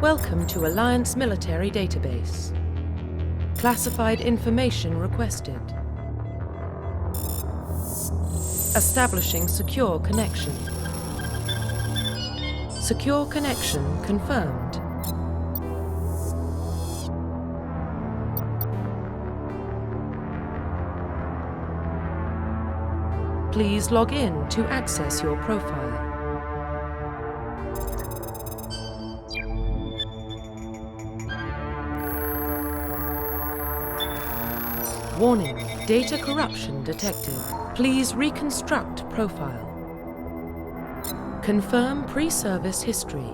Welcome to Alliance Military Database. Classified information requested. Establishing secure connection. Secure connection confirmed. Please log in to access your profile. Warning, data corruption detected. Please reconstruct profile. Confirm pre-service history.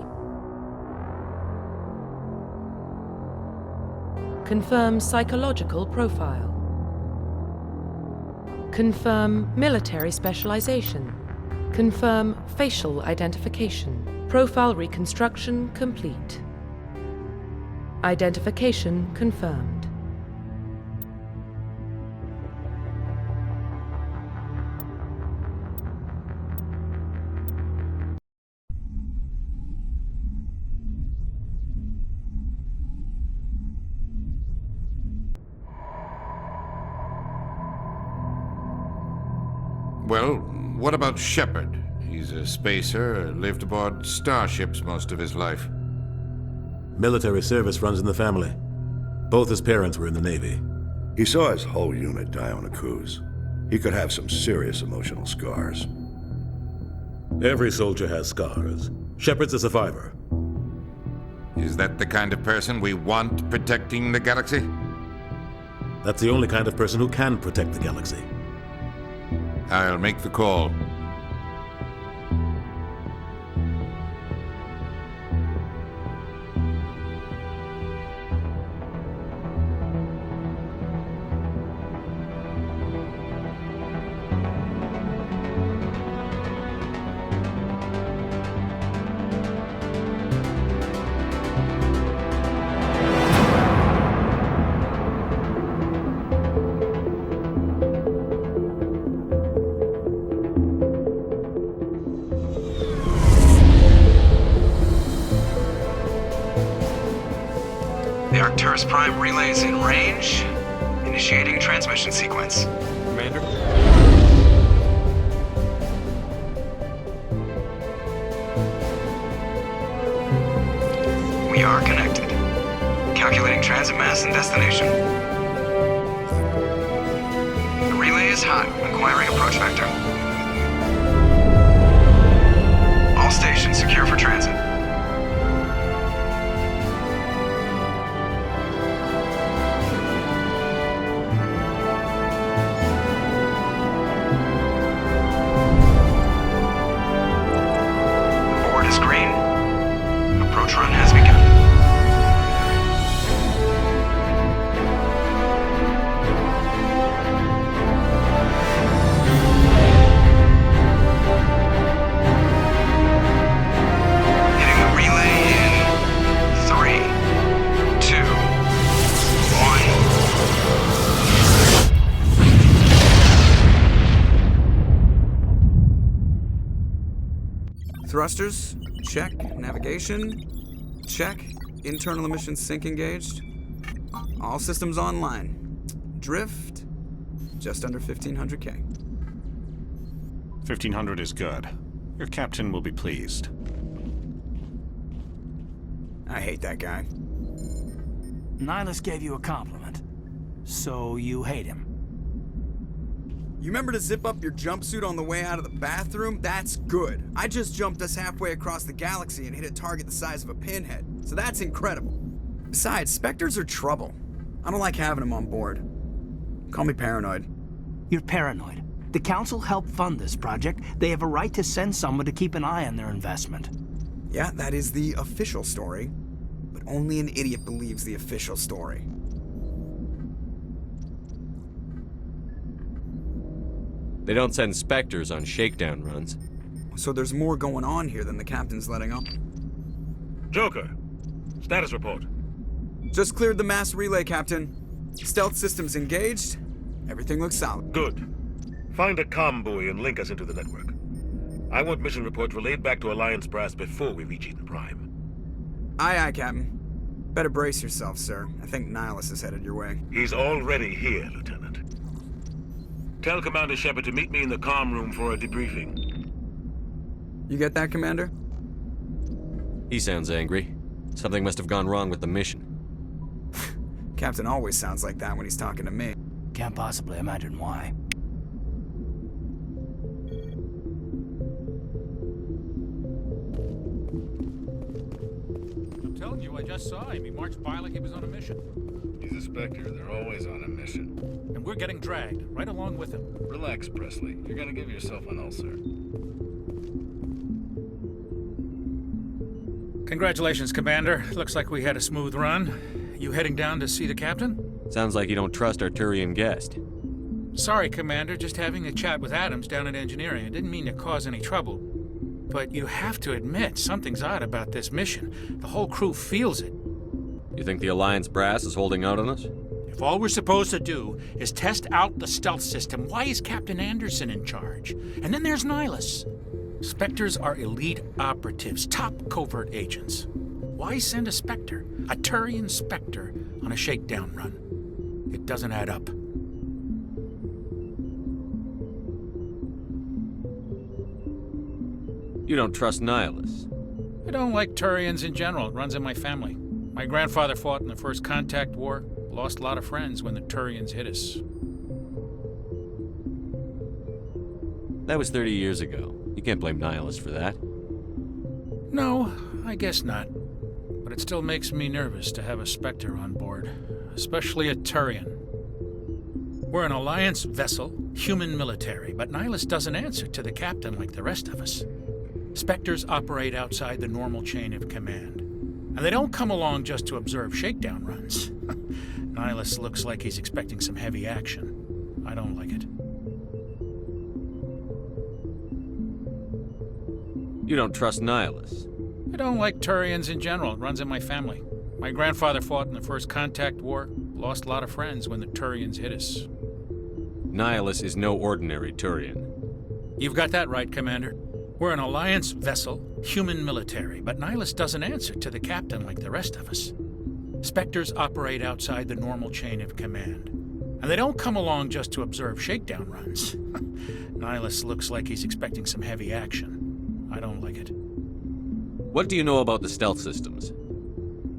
Confirm psychological profile. Confirm military specialization. Confirm facial identification. Profile reconstruction complete. Identification confirmed. Well, what about Shepard? He's a spacer, lived aboard starships most of his life. Military service runs in the family. Both his parents were in the Navy. He saw his whole unit die on a cruise. He could have some serious emotional scars. Every soldier has scars. Shepard's a survivor. Is that the kind of person we want protecting the galaxy? That's the only kind of person who can protect the galaxy. I'll make the call. The Arcturus Prime relay is in range. Initiating transmission sequence. Commander? We are connected. Calculating transit mass and destination. The relay is hot. Acquiring approach vector. All stations secure for transit. Run has begun. Hitting the relay in 3, 2, 1. Thrusters, check. Navigation, check. Internal emissions sync engaged. All systems online. Drift, just under 1500K. 1500 is good. Your captain will be pleased. I hate that guy. Nihilus gave you a compliment. So you hate him. You remember to zip up your jumpsuit on the way out of the bathroom? That's good. I just jumped us halfway across the galaxy and hit a target the size of a pinhead. So that's incredible. Besides, Spectres are trouble. I don't like having them on board. Call me paranoid. You're paranoid. The Council helped fund this project. They have a right to send someone to keep an eye on their investment. Yeah, that is the official story. But only an idiot believes the official story. They don't send Spectres on shakedown runs. So there's more going on here than the captain's letting up. Joker, status report. Just cleared the mass relay, Captain. Stealth systems engaged. Everything looks solid. Good. Find a comm buoy and link us into the network. I want mission reports relayed back to Alliance Brass before we reach Eden Prime. Aye, aye, Captain. Better brace yourself, sir. I think Nihilus is headed your way. He's already here, Lieutenant. Tell Commander Shepard to meet me in the comm room for a debriefing. You get that, Commander? He sounds angry. Something must have gone wrong with the mission. Captain always sounds like that when he's talking to me. Can't possibly imagine why. I'm telling you, I just saw him. He marched by like he was on a mission. He's a Spectre. They're always on a mission. And we're getting dragged, right along with him. Relax, Presley. You're gonna give yourself an ulcer. Congratulations, Commander. Looks like we had a smooth run. You heading down to see the captain? Sounds like you don't trust our Turian guest. Sorry, Commander. Just having a chat with Adams down at engineering. I didn't mean to cause any trouble. But you have to admit, something's odd about this mission. The whole crew feels it. You think the Alliance brass is holding out on us? If all we're supposed to do is test out the stealth system, why is Captain Anderson in charge? And then there's Nihilus. Spectres are elite operatives, top covert agents. Why send a Spectre, a Turian Spectre, on a shakedown run? It doesn't add up. You don't trust Nihilus. I don't like Turians in general. It runs in my family. My grandfather fought in the First Contact War, lost a lot of friends when the Turians hit us. That was 30 years ago. You can't blame Nihilus for that. No, I guess not. But it still makes me nervous to have a Spectre on board, especially a Turian. We're an Alliance vessel, human military, but Nihilus doesn't answer to the captain like the rest of us. Spectres operate outside the normal chain of command. And they don't come along just to observe shakedown runs. Nihilus looks like he's expecting some heavy action. I don't like it. You don't trust Nihilus. I don't like Turians in general. It runs in my family. My grandfather fought in the First Contact War, lost a lot of friends when the Turians hit us. Nihilus is no ordinary Turian. You've got that right, Commander. We're an Alliance vessel, human military, but Nihilus doesn't answer to the captain like the rest of us. Spectres operate outside the normal chain of command. And they don't come along just to observe shakedown runs. Nihilus looks like he's expecting some heavy action. I don't like it. What do you know about the stealth systems?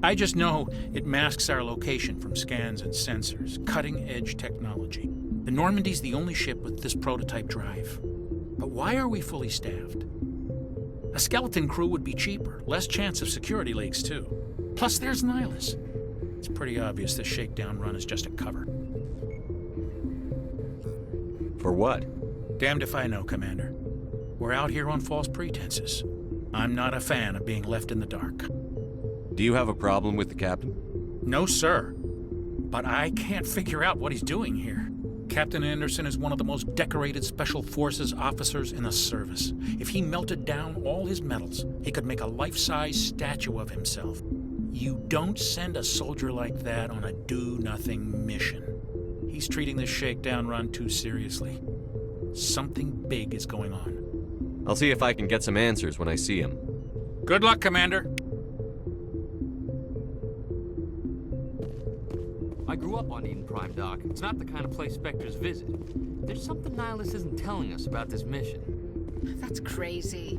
I just know it masks our location from scans and sensors. Cutting-edge technology. The Normandy's the only ship with this prototype drive. But why are we fully staffed? A skeleton crew would be cheaper, less chance of security leaks too. Plus there's Nihilus. It's pretty obvious this shakedown run is just a cover. For what? Damned if I know, Commander. We're out here on false pretenses. I'm not a fan of being left in the dark. Do you have a problem with the captain? No, sir. But I can't figure out what he's doing here. Captain Anderson is one of the most decorated Special Forces officers in the service. If he melted down all his medals, he could make a life-size statue of himself. You don't send a soldier like that on a do-nothing mission. He's treating this shakedown run too seriously. Something big is going on. I'll see if I can get some answers when I see him. Good luck, Commander. I grew up on Eden Prime, Doc. It's not the kind of place Spectres visit. There's something Nihilus isn't telling us about this mission. That's crazy.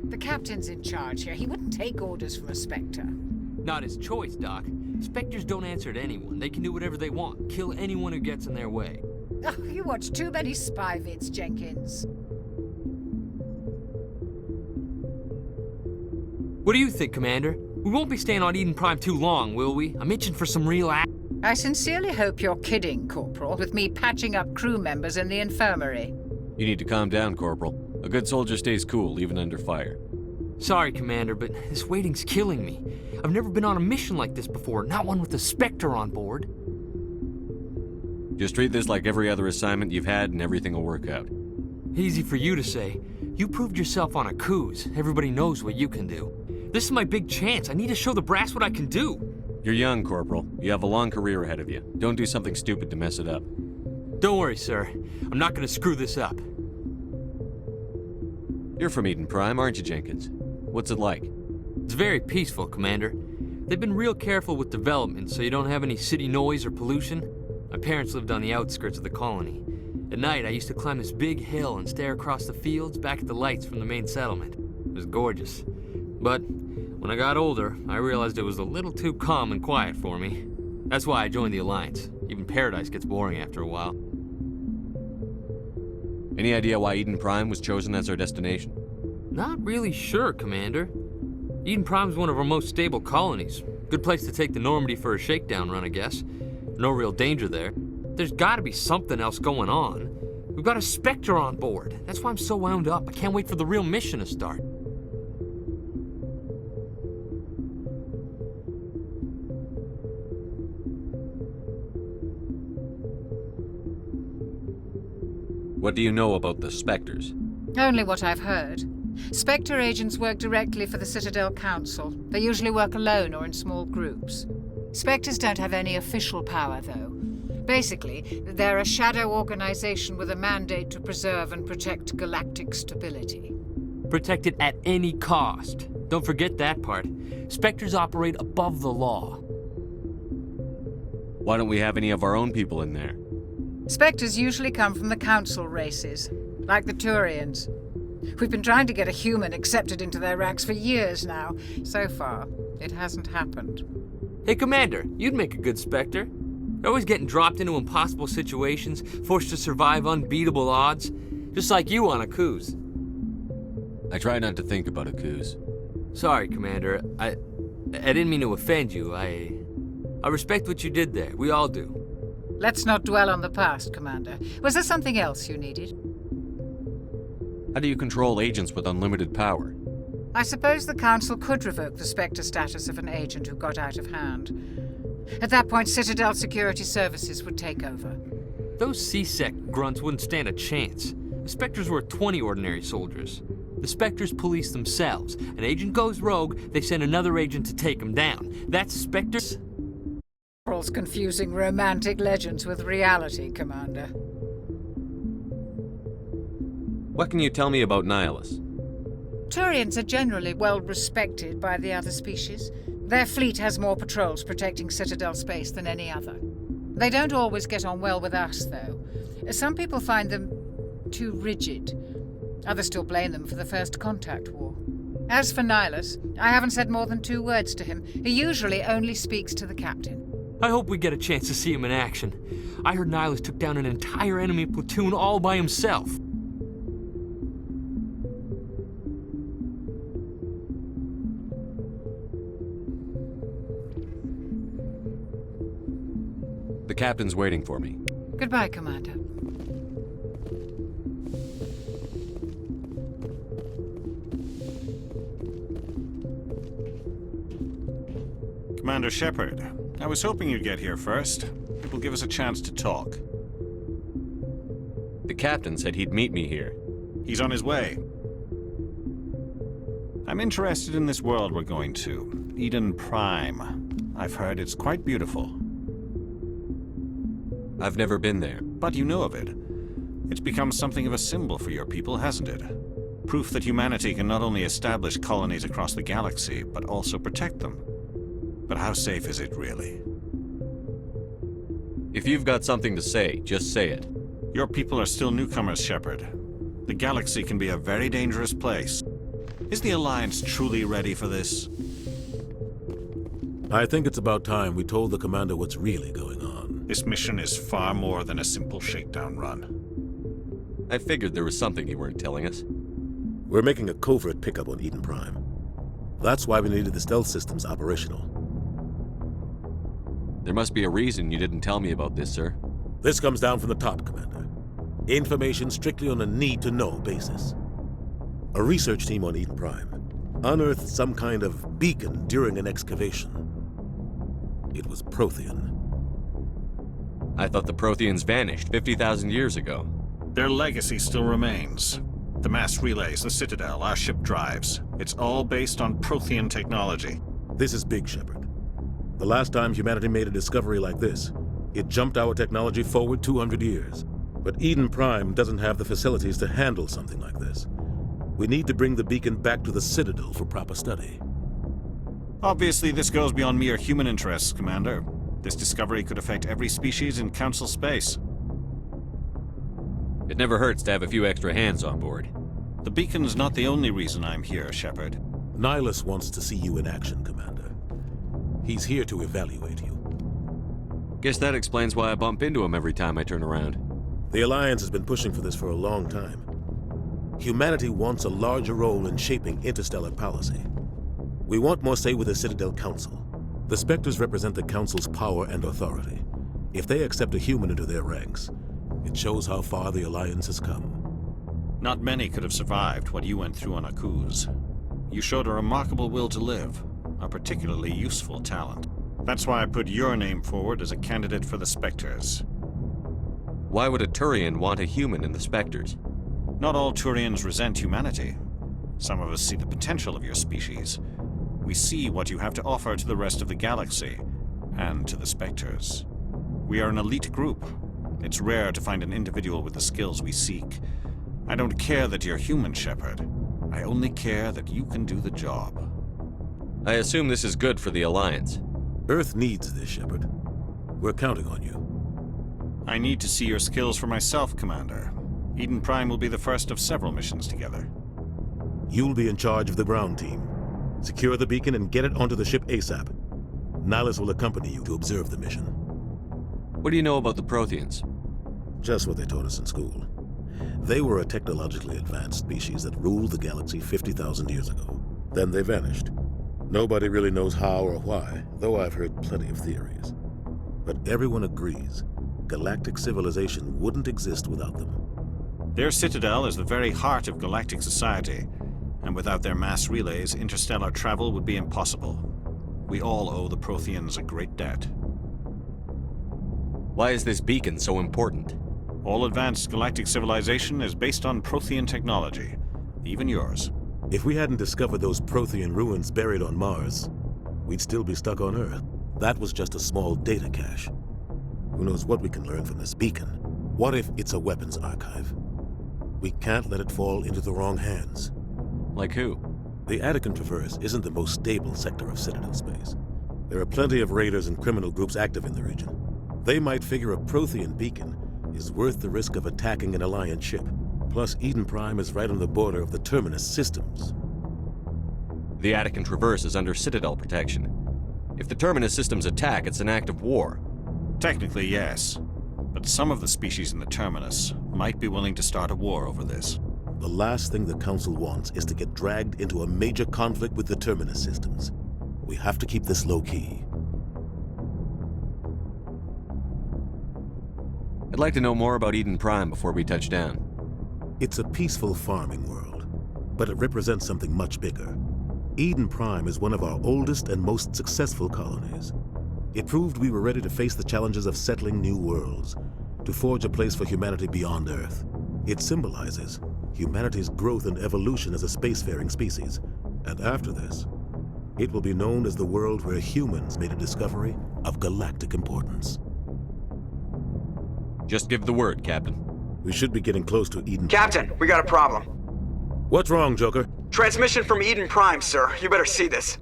The captain's in charge here. He wouldn't take orders from a Spectre. Not his choice, Doc. Spectres don't answer to anyone. They can do whatever they want. Kill anyone who gets in their way. Oh, you watch too many spy vids, Jenkins. What do you think, Commander? We won't be staying on Eden Prime too long, will we? I'm itching for some real action. I sincerely hope you're kidding, Corporal, with me patching up crew members in the infirmary. You need to calm down, Corporal. A good soldier stays cool, even under fire. Sorry, Commander, but this waiting's killing me. I've never been on a mission like this before, not one with a Spectre on board. Just treat this like every other assignment you've had and everything will work out. Easy for you to say. You proved yourself on a cruise. Everybody knows what you can do. This is my big chance. I need to show the brass what I can do. You're young, Corporal. You have a long career ahead of you. Don't do something stupid to mess it up. Don't worry, sir. I'm not gonna screw this up. You're from Eden Prime, aren't you, Jenkins? What's it like? It's very peaceful, Commander. They've been real careful with development so you don't have any city noise or pollution. My parents lived on the outskirts of the colony. At night, I used to climb this big hill and stare across the fields back at the lights from the main settlement. It was gorgeous. But when I got older, I realized it was a little too calm and quiet for me. That's why I joined the Alliance. Even Paradise gets boring after a while. Any idea why Eden Prime was chosen as our destination? Not really sure, Commander. Eden Prime's one of our most stable colonies. Good place to take the Normandy for a shakedown run, I guess. No real danger there. There's gotta be something else going on. We've got a Spectre on board. That's why I'm so wound up. I can't wait for the real mission to start. What do you know about the Spectres? Only what I've heard. Spectre agents work directly for the Citadel Council. They usually work alone or in small groups. Spectres don't have any official power, though. Basically, they're a shadow organization with a mandate to preserve and protect galactic stability. Protect it at any cost. Don't forget that part. Spectres operate above the law. Why don't we have any of our own people in there? Spectres usually come from the Council races, like the Turians. We've been trying to get a human accepted into their ranks for years now. So far, it hasn't happened. Hey, Commander, you'd make a good Spectre. You're always getting dropped into impossible situations, forced to survive unbeatable odds. Just like you on Akuz. I try not to think about Akuz. Sorry, Commander. I didn't mean to offend you. I respect what you did there. We all do. Let's not dwell on the past, Commander. Was there something else you needed? How do you control agents with unlimited power? I suppose the Council could revoke the Spectre status of an agent who got out of hand. At that point, Citadel Security Services would take over. Those C-Sec grunts wouldn't stand a chance. The Spectres were 20 ordinary soldiers. The Spectres police themselves. An agent goes rogue, they send another agent to take him down. That's Spectres? Confusing romantic legends with reality, Commander. What can you tell me about Nihilus? Turians are generally well respected by the other species. Their fleet has more patrols protecting Citadel space than any other. They don't always get on well with us, though. Some people find them too rigid. Others still blame them for the First Contact War. As for Nihilus, I haven't said more than 2 words to him. He usually only speaks to the captain. I hope we get a chance to see him in action. I heard Nihilus took down an entire enemy platoon all by himself. The captain's waiting for me. Goodbye, Commander. Commander Shepard, I was hoping you'd get here first. It will give us a chance to talk. The captain said he'd meet me here. He's on his way. I'm interested in this world we're going to, Eden Prime. I've heard it's quite beautiful. I've never been there. But you know of it. It's become something of a symbol for your people, hasn't it? Proof that humanity can not only establish colonies across the galaxy, but also protect them. But how safe is it, really? If you've got something to say, just say it. Your people are still newcomers, Shepard. The galaxy can be a very dangerous place. Is the Alliance truly ready for this? I think it's about time we told the Commander what's really going on. This mission is far more than a simple shakedown run. I figured there was something you weren't telling us. We're making a covert pickup on Eden Prime. That's why we needed the stealth systems operational. There must be a reason you didn't tell me about this, sir. This comes down from the top, Commander. Information strictly on a need-to-know basis. A research team on Eden Prime unearthed some kind of beacon during an excavation. It was Prothean. I thought the Protheans vanished 50,000 years ago. Their legacy still remains. The mass relays, the Citadel, our ship drives. It's all based on Prothean technology. This is big, Shepard. The last time humanity made a discovery like this, it jumped our technology forward 200 years. But Eden Prime doesn't have the facilities to handle something like this. We need to bring the beacon back to the Citadel for proper study. Obviously, this goes beyond mere human interests, Commander. This discovery could affect every species in Council space. It never hurts to have a few extra hands on board. The beacon's not the only reason I'm here, Shepard. Nihilus wants to see you in action, Commander. He's here to evaluate you. Guess that explains why I bump into him every time I turn around. The Alliance has been pushing for this for a long time. Humanity wants a larger role in shaping interstellar policy. We want more say with the Citadel Council. The Spectres represent the Council's power and authority. If they accept a human into their ranks, it shows how far the Alliance has come. Not many could have survived what you went through on Akuz. You showed a remarkable will to live, a particularly useful talent. That's why I put your name forward as a candidate for the Spectres. Why would a Turian want a human in the Spectres? Not all Turians resent humanity. Some of us see the potential of your species. We see what you have to offer to the rest of the galaxy, and to the Spectres. We are an elite group. It's rare to find an individual with the skills we seek. I don't care that you're human, Shepard. I only care that you can do the job. I assume this is good for the Alliance. Earth needs this, Shepard. We're counting on you. I need to see your skills for myself, Commander. Eden Prime will be the first of several missions together. You'll be in charge of the ground team. Secure the beacon and get it onto the ship ASAP. Nihilus will accompany you to observe the mission. What do you know about the Protheans? Just what they taught us in school. They were a technologically advanced species that ruled the galaxy 50,000 years ago. Then they vanished. Nobody really knows how or why, though I've heard plenty of theories. But everyone agrees galactic civilization wouldn't exist without them. Their citadel is the very heart of galactic society, and without their mass relays, interstellar travel would be impossible. We all owe the Protheans a great debt. Why is this beacon so important? All advanced galactic civilization is based on Prothean technology, even yours. If we hadn't discovered those Prothean ruins buried on Mars, we'd still be stuck on Earth. That was just a small data cache. Who knows what we can learn from this beacon? What if it's a weapons archive? We can't let it fall into the wrong hands. Like who? The Attican Traverse isn't the most stable sector of Citadel space. There are plenty of raiders and criminal groups active in the region. They might figure a Prothean beacon is worth the risk of attacking an Alliance ship. Plus, Eden Prime is right on the border of the Terminus systems. The Attican Traverse is under Citadel protection. If the Terminus systems attack, it's an act of war. Technically, yes. But some of the species in the Terminus might be willing to start a war over this. The last thing the Council wants is to get dragged into a major conflict with the Terminus systems. We have to keep this low-key. I'd like to know more about Eden Prime before we touch down. It's a peaceful farming world, but it represents something much bigger. Eden Prime is one of our oldest and most successful colonies. It proved we were ready to face the challenges of settling new worlds, to forge a place for humanity beyond Earth. It symbolizes humanity's growth and evolution as a spacefaring species. And after this, it will be known as the world where humans made a discovery of galactic importance. Just give the word, Captain. We should be getting close to Eden. Captain, we got a problem. What's wrong, Joker? Transmission from Eden Prime, sir. You better see this.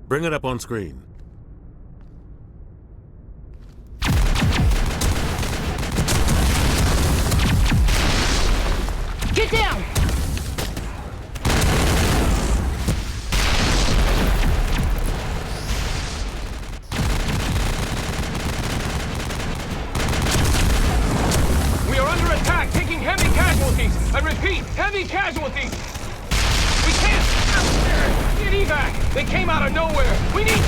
Bring it up on screen. Get down! We are under attack, taking heavy casualties. I repeat, heavy casualties. We can't get evac. They came out of nowhere. We need...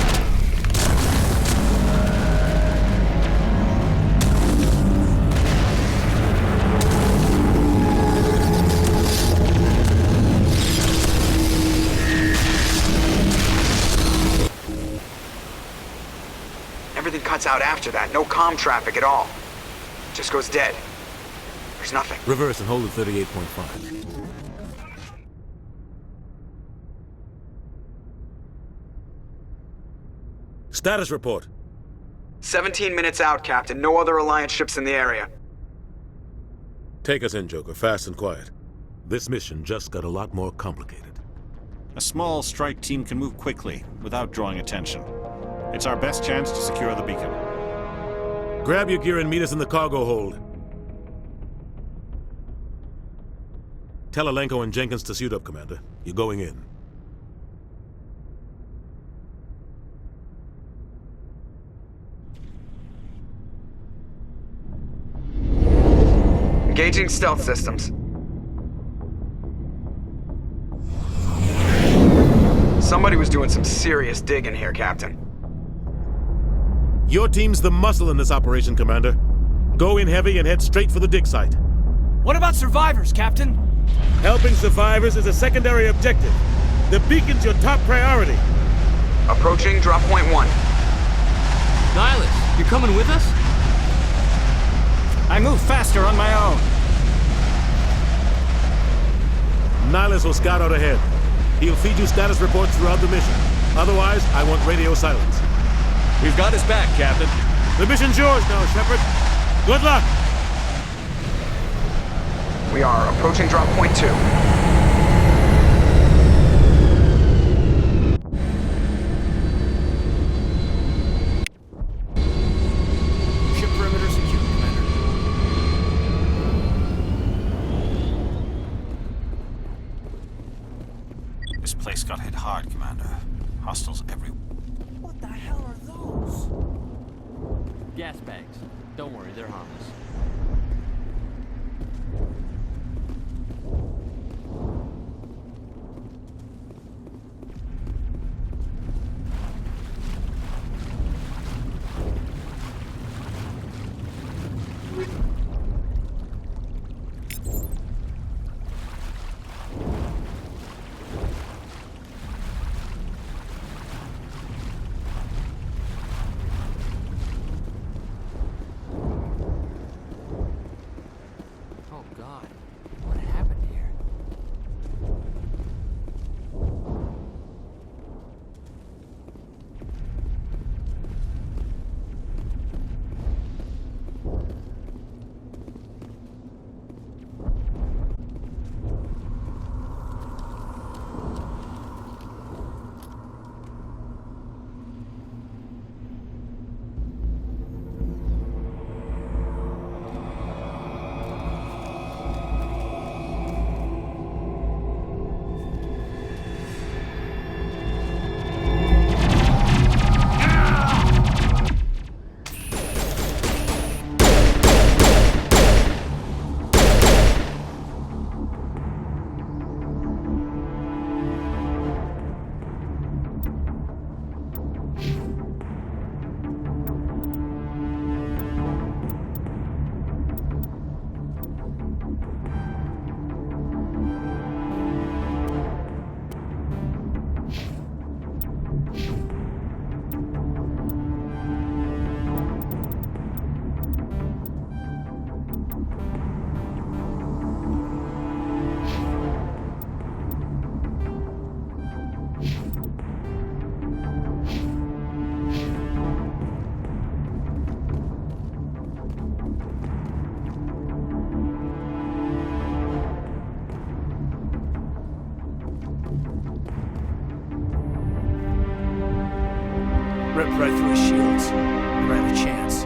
Everything cuts out after that. No comm traffic at all. Just goes dead. There's nothing. Reverse and hold at 38.5. Status report. 17 minutes out, Captain. No other Alliance ships in the area. Take us in, Joker, fast and quiet. This mission just got a lot more complicated. A small strike team can move quickly, without drawing attention. It's our best chance to secure the beacon. Grab your gear and meet us in the cargo hold. Tell Alenko and Jenkins to suit up, Commander. You're going in. Engaging stealth systems. Somebody was doing some serious digging here, Captain. Your team's the muscle in this operation, Commander. Go in heavy and head straight for the dig site. What about survivors, Captain? Helping survivors is a secondary objective. The beacon's your top priority. Approaching drop point 1. Nihilus, you're coming with us? I move faster on my own. Nihilus will scout out ahead. He'll feed you status reports throughout the mission. Otherwise, I want radio silence. We've got his back, Captain. The mission's yours now, Shepard. Good luck! We are approaching drop point 2. Ship perimeter secure, Commander. This place got hit hard, Commander. Hostiles everywhere. What the hell are those? Gas bags. Don't worry, they're harmless. Ripped right through his shields. Never had a chance.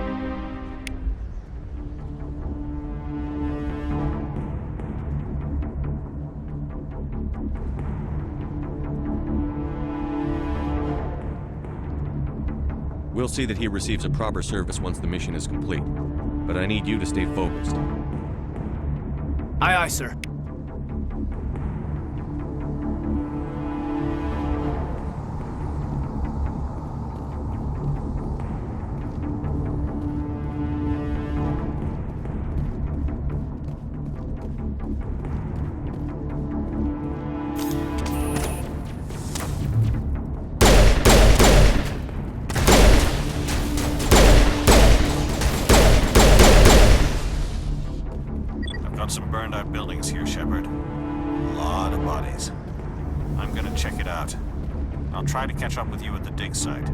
We'll see that he receives a proper service once the mission is complete. But I need you to stay focused. Aye, aye, sir. Got some burned out buildings here, Shepard. A lot of bodies. I'm gonna check it out. I'll try to catch up with you at the dig site.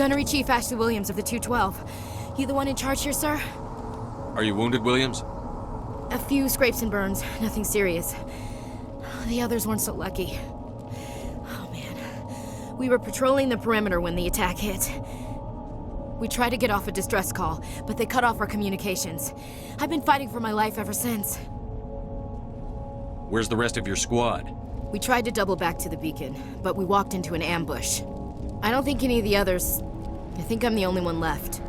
Gunnery Chief Ashley Williams of the 212. You the one in charge here, sir? Are you wounded, Williams? A few scrapes and burns, nothing serious. The others weren't so lucky. Oh man. We were patrolling the perimeter when the attack hit. We tried to get off a distress call, but they cut off our communications. I've been fighting for my life ever since. Where's the rest of your squad? We tried to double back to the beacon, but we walked into an ambush. I don't think any of the others... I think I'm the only one left.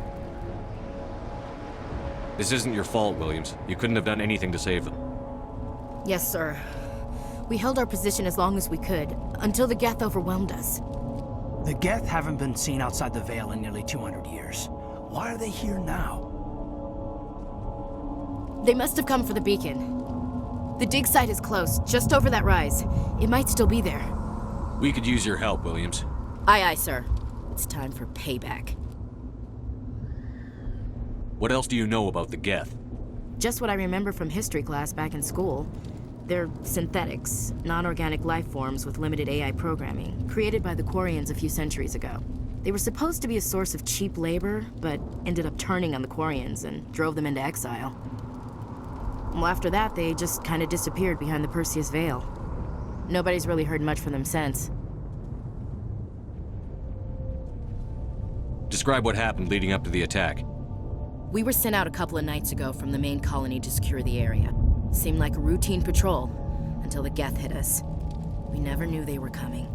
This isn't your fault, Williams. You couldn't have done anything to save them. Yes, sir. We held our position as long as we could, until the Geth overwhelmed us. The Geth haven't been seen outside the Veil in nearly 200 years. Why are they here now? They must have come for the beacon. The dig site is close, just over that rise. It might still be there. We could use your help, Williams. Aye, aye, sir. It's time for payback. What else do you know about the Geth? Just what I remember from history class back in school. They're synthetics, non-organic life forms with limited AI programming, created by the Quarians a few centuries ago. They were supposed to be a source of cheap labor, but ended up turning on the Quarians and drove them into exile. Well, after that, they just kind of disappeared behind the Perseus Veil. Nobody's really heard much from them since. Describe what happened leading up to the attack. We were sent out a couple of nights ago from the main colony to secure the area. Seemed like a routine patrol, until the Geth hit us. We never knew they were coming.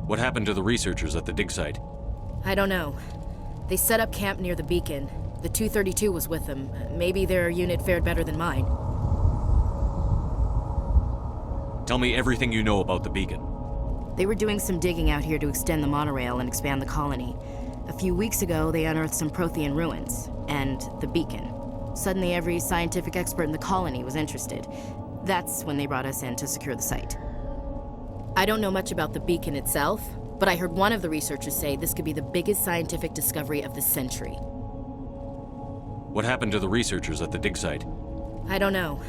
What happened to the researchers at the dig site? I don't know. They set up camp near the beacon. The 232 was with them. Maybe their unit fared better than mine. Tell me everything you know about the beacon. They were doing some digging out here to extend the monorail and expand the colony. A few weeks ago, they unearthed some Prothean ruins, and the beacon. Suddenly, every scientific expert in the colony was interested. That's when they brought us in to secure the site. I don't know much about the beacon itself, but I heard one of the researchers say this could be the biggest scientific discovery of the century. What happened to the researchers at the dig site? I don't know.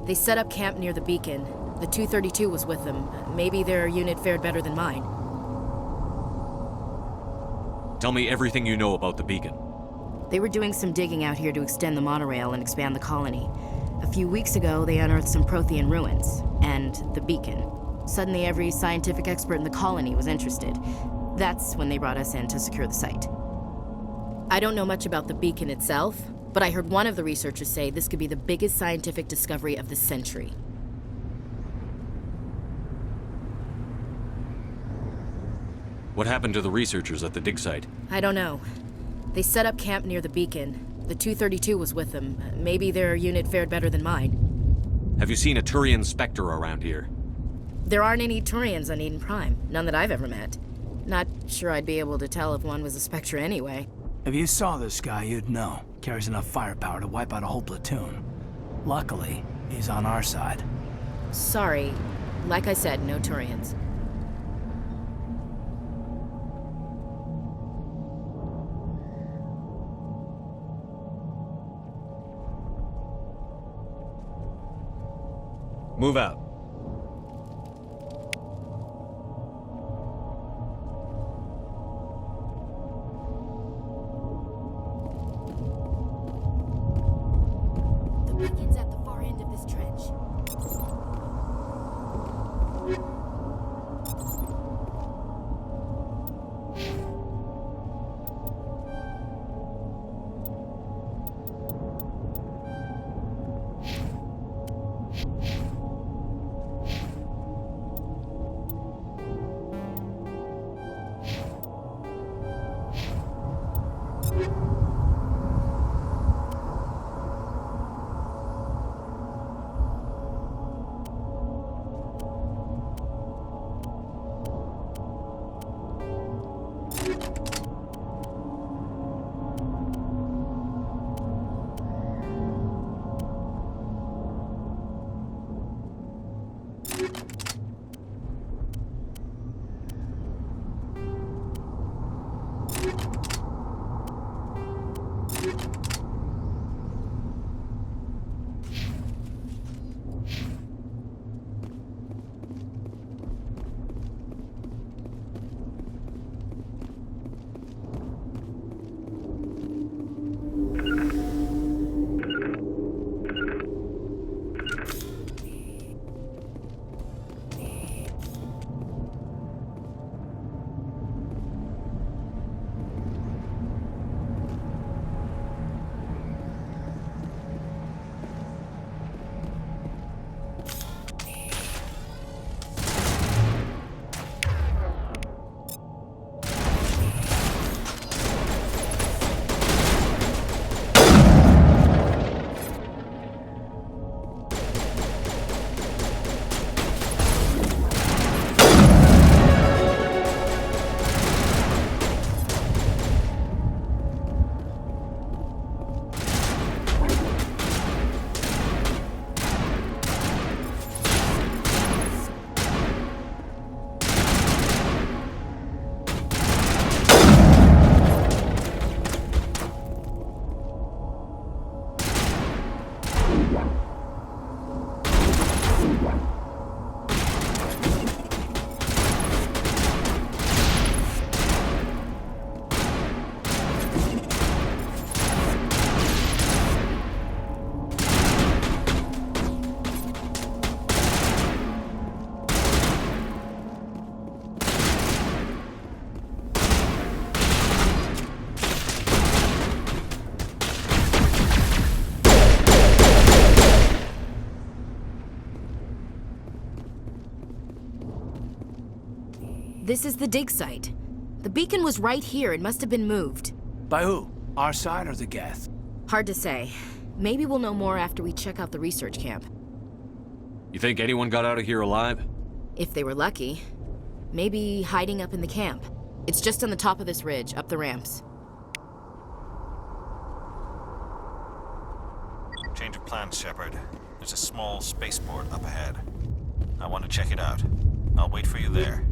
They set up camp near the beacon. The 232 was with them. Maybe their unit fared better than mine. Tell me everything you know about the beacon. They were doing some digging out here to extend the monorail and expand the colony. A few weeks ago, they unearthed some Prothean ruins, and the beacon. Suddenly, every scientific expert in the colony was interested. That's when they brought us in to secure the site. I don't know much about the beacon itself, but I heard one of the researchers say this could be the biggest scientific discovery of the century. What happened to the researchers at the dig site? I don't know. They set up camp near the beacon. The 232 was with them. Maybe their unit fared better than mine. Have you seen a Turian Spectre around here? There aren't any Turians on Eden Prime. None that I've ever met. Not sure I'd be able to tell if one was a Spectre anyway. If you saw this guy, you'd know. Carries enough firepower to wipe out a whole platoon. Luckily, he's on our side. Sorry. Like I said, no Turians. Move out. The beacon's at the far end of this trench. This is the dig site. The beacon was right here. It must have been moved. By who? Our side or the Geth? Hard to say. Maybe we'll know more after we check out the research camp. You think anyone got out of here alive? If they were lucky. Maybe hiding up in the camp. It's just on the top of this ridge, up the ramps. Change of plans, Shepard. There's a small spaceport up ahead. I want to check it out. I'll wait for you there.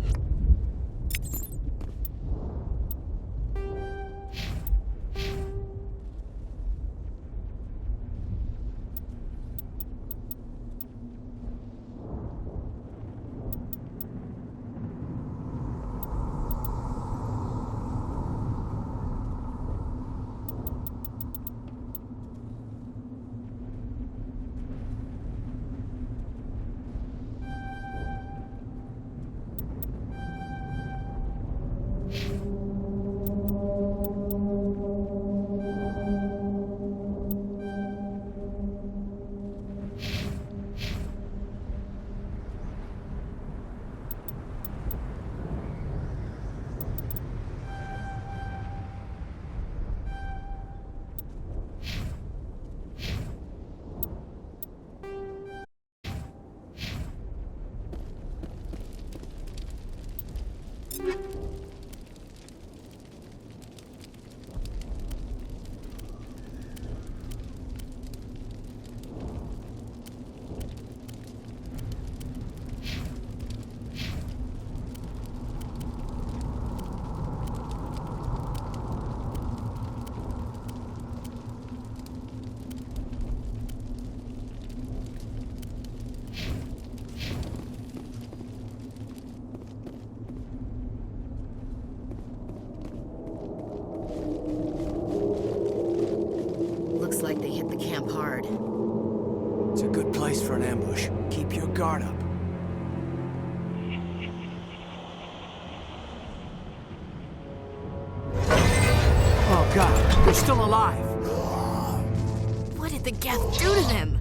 Looks like they hit the camp hard. It's a good place for an ambush. Keep your guard up. Oh God, they're still alive! What did the Geth do to them?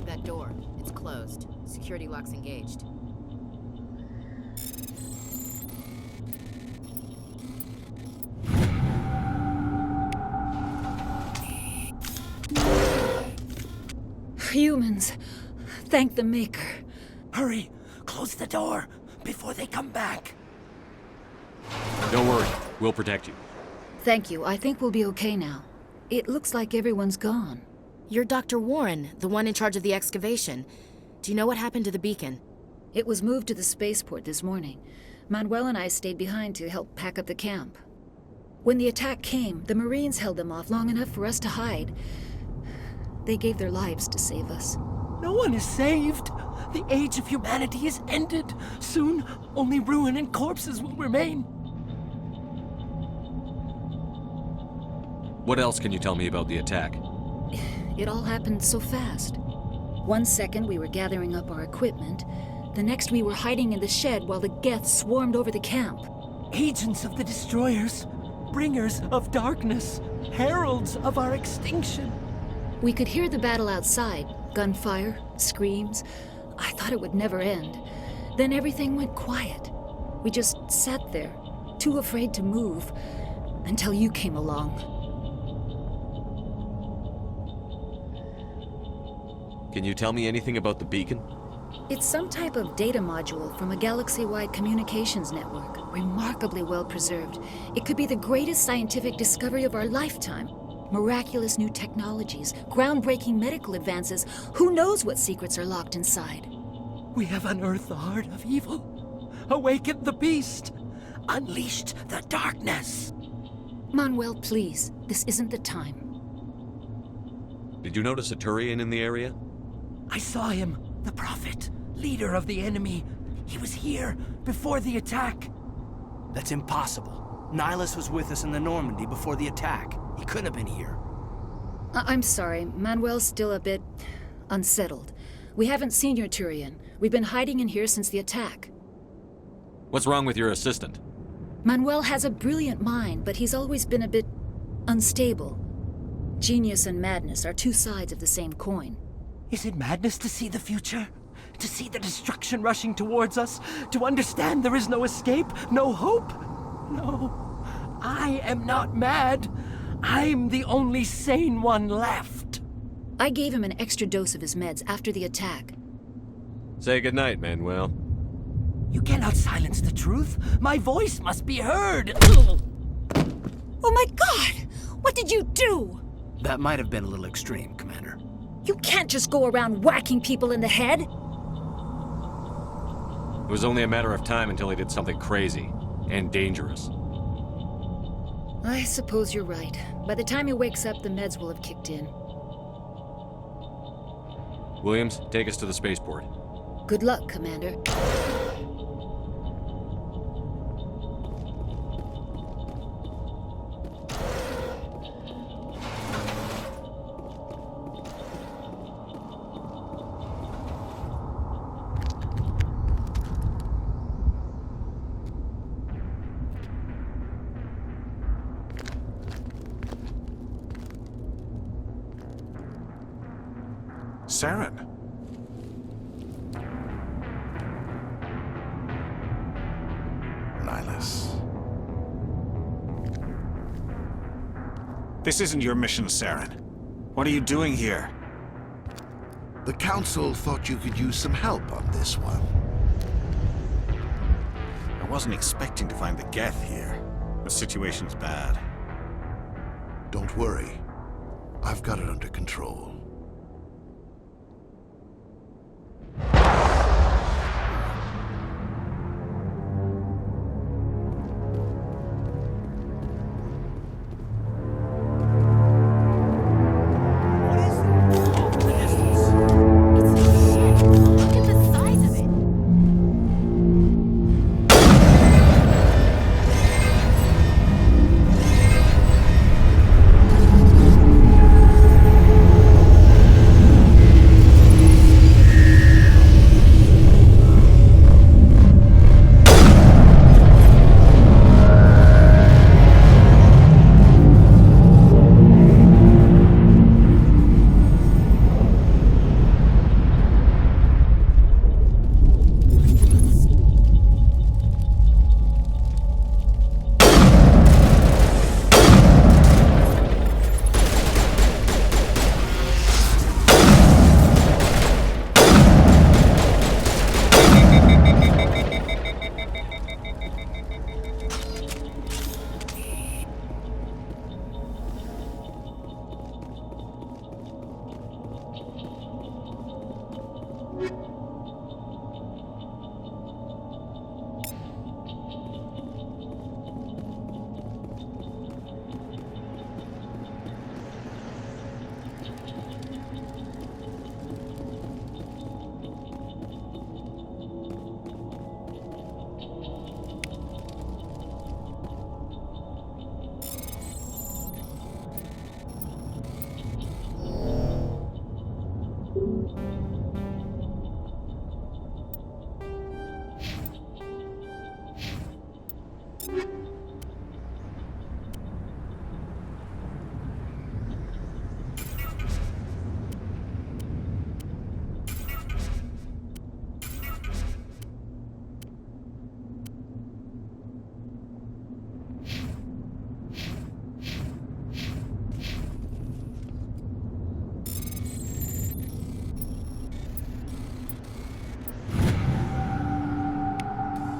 That door, it's closed. Security lock's engaged. Humans. Thank the Maker. Hurry! Close the door before they come back. Don't worry, we'll protect you. Thank you. I think we'll be okay now. It looks like everyone's gone. You're Dr. Warren, the one in charge of the excavation. Do you know what happened to the beacon? It was moved to the spaceport this morning. Manuel and I stayed behind to help pack up the camp. When the attack came, the Marines held them off long enough for us to hide. They gave their lives to save us. No one is saved. The age of humanity is ended. Soon, only ruin and corpses will remain. What else can you tell me about the attack? It all happened so fast. 1 second we were gathering up our equipment. The next we were hiding in the shed while the Geth swarmed over the camp. Agents of the Destroyers, bringers of darkness, heralds of our extinction. We could hear the battle outside. Gunfire, screams. I thought it would never end. Then everything went quiet. We just sat there, too afraid to move until you came along. Can you tell me anything about the beacon? It's some type of data module from a galaxy-wide communications network, remarkably well preserved. It could be the greatest scientific discovery of our lifetime. Miraculous new technologies, groundbreaking medical advances. Who knows what secrets are locked inside? We have unearthed the heart of evil, awakened the beast, unleashed the darkness. Manuel, please, this isn't the time. Did you notice a Turian in the area? I saw him, the Prophet, leader of the enemy. He was here before the attack. That's impossible. Nihilus was with us in the Normandy before the attack. He couldn't have been here. I'm sorry, Manuel's still a bit unsettled. We haven't seen your Turian. We've been hiding in here since the attack. What's wrong with your assistant? Manuel has a brilliant mind, but he's always been a bit unstable. Genius and madness are two sides of the same coin. Is it madness to see the future? To see the destruction rushing towards us? To understand there is no escape? No hope? No. I am not mad. I'm the only sane one left. I gave him an extra dose of his meds after the attack. Say goodnight, Manuel. You cannot silence the truth. My voice must be heard. Oh my God! What did you do? That might have been a little extreme, Commander. You can't just go around whacking people in the head. It was only a matter of time until he did something crazy and dangerous. I suppose you're right. By the time he wakes up, the meds will have kicked in. Williams, take us to the spaceport. Good luck, Commander. Saren. Nihilus. This isn't your mission, Saren. What are you doing here? The Council thought you could use some help on this one. I wasn't expecting to find the Geth here. The situation's bad. Don't worry. I've got it under control.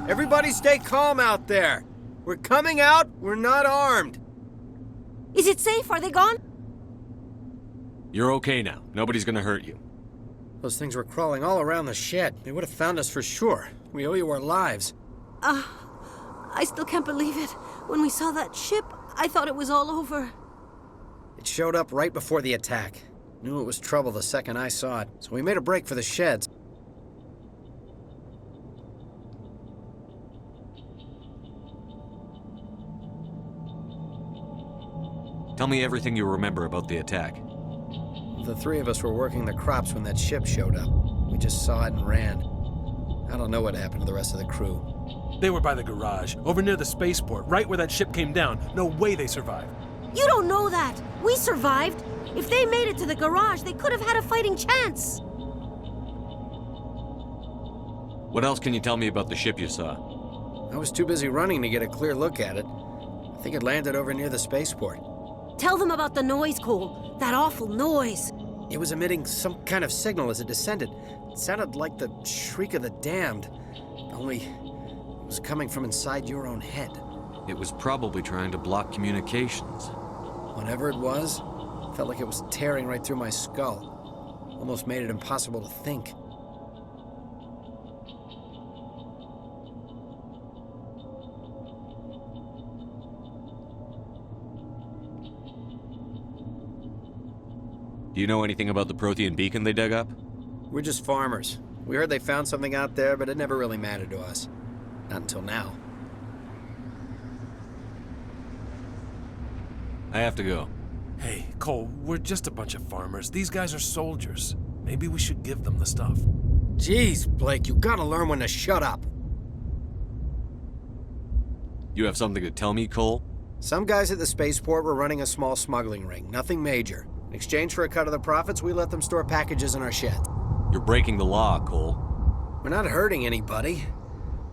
Everybody stay calm out there. We're coming out, we're not armed. Is it safe? Are they gone? You're okay now. Nobody's gonna hurt you. Those things were crawling all around the shed. They would have found us for sure. We owe you our lives. I still can't believe it. When we saw that ship, I thought it was all over. It showed up right before the attack. Knew it was trouble the second I saw it, so we made a break for the sheds. Tell me everything you remember about the attack. The three of us were working the crops when that ship showed up. We just saw it and ran. I don't know what happened to the rest of the crew. They were by the garage, over near the spaceport, right where that ship came down. No way they survived. You don't know that. We survived. If they made it to the garage, they could have had a fighting chance. What else can you tell me about the ship you saw? I was too busy running to get a clear look at it. I think it landed over near the spaceport. Tell them about the noise, Cole. That awful noise. It was emitting some kind of signal as it descended. It sounded like the shriek of the damned, only it was coming from inside your own head. It was probably trying to block communications. Whatever it was, felt like it was tearing right through my skull. Almost made it impossible to think. Do you know anything about the Prothean beacon they dug up? We're just farmers. We heard they found something out there, but it never really mattered to us. Not until now. I have to go. Hey, Cole, we're just a bunch of farmers. These guys are soldiers. Maybe we should give them the stuff. Jeez, Blake, you gotta learn when to shut up. You have something to tell me, Cole? Some guys at the spaceport were running a small smuggling ring, nothing major. In exchange for a cut of the profits, we let them store packages in our shed. You're breaking the law, Cole. We're not hurting anybody.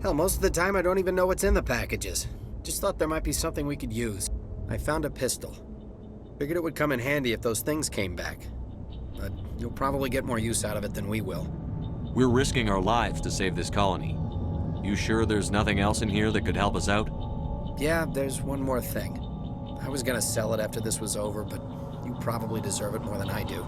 Hell, most of the time I don't even know what's in the packages. Just thought there might be something we could use. I found a pistol. Figured it would come in handy if those things came back. But you'll probably get more use out of it than we will. We're risking our lives to save this colony. You sure there's nothing else in here that could help us out? Yeah, there's one more thing. I was gonna sell it after this was over, but you probably deserve it more than I do.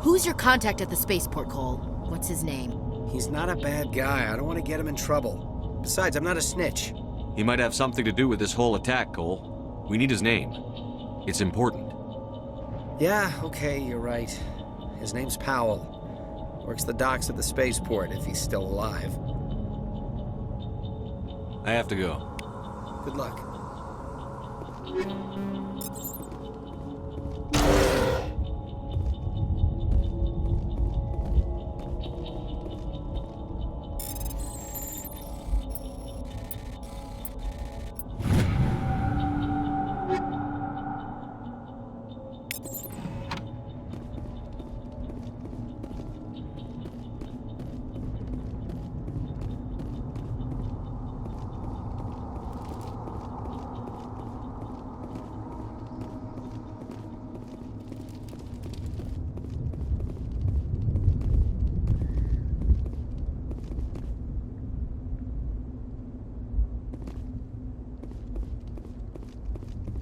Who's your contact at the spaceport, Cole? What's his name? He's not a bad guy. I don't want to get him in trouble. Besides, I'm not a snitch. He might have something to do with this whole attack, Cole. We need his name. It's important. Yeah, okay, you're right. His name's Powell. Works the docks at the spaceport, if he's still alive. I have to go. Good luck.